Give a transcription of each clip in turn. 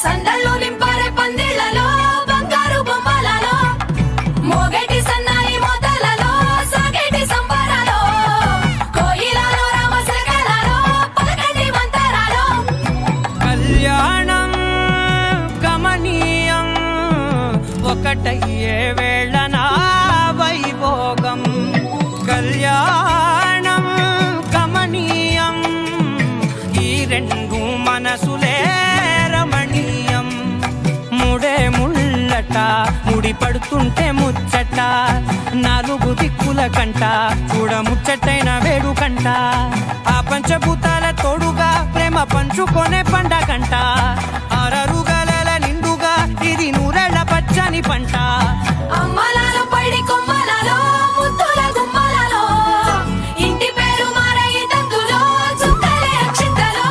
సందళ్ళు నింపారే పందిళ్లలో బంగారు బొమ్మలలో మోగేటి సన్నాయి మోతలలో సాగేటి సంబరాలో కోయిలలో రామశకలలో పలకండి మంతరాలో కళ్యాణం గమనీయం ఒకటయ్యే వేళ నా వైభోగం కళ్యాణం గమనీయం ఈ రెండు మనసులే రమణీయం ముడే ముళ్ళట ముడి పడుతుంటే ముచ్చట నాలుగు దిక్కుల కంట చూడ ముచ్చటైన వేడుకంట ఆ పంచభూతాల తోడుగా ప్రేమ పంచుకొనే పండగంట ఆరరుగల నిండుగా ఇది నూరెళ్ళ పచ్చని పంట అమ్మలాలో పైడి కొమ్మలలో ముద్దుల గుమ్మలలో ఇంటి పేరు మారయి తందులో చుక్కలే అక్షింతలో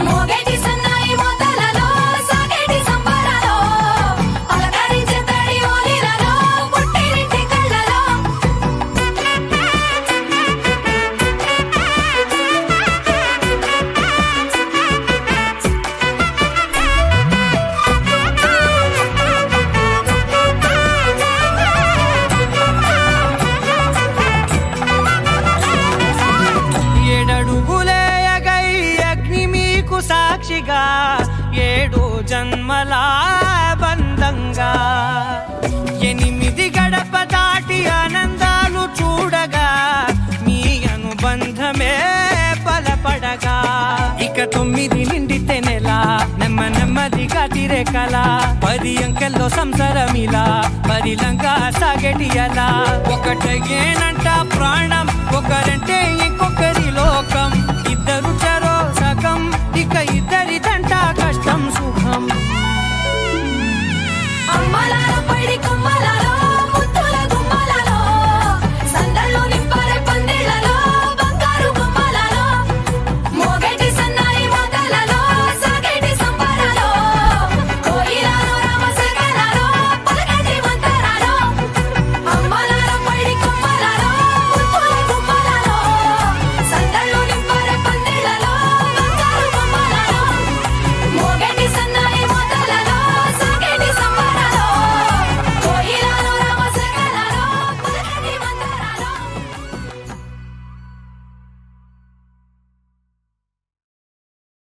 మోగేటి సన్నాయి మోతలలో సాగేటి సంబరాలో పలకరించే తడి ఓలిలలో పుట్టినింటి కళ్ళలో ఏడడుగులేయగై అగ్ని మీకు సాక్షిగా ఏడు జన్మల బంధంగా ఎనిమిది గడప దాటి ఆనందాలు చూడగా మీ అనుబంధమే బలపడగా ఇక 9 నిండితే నెల నెమ్మదిగా తిరే కల 10 అంకెల్లో సంసారమిలా పరిలంగా సాగటి అలా ఒకటేనంట ప్రాణం ఒకరంటే ఇంకొకరి లోకం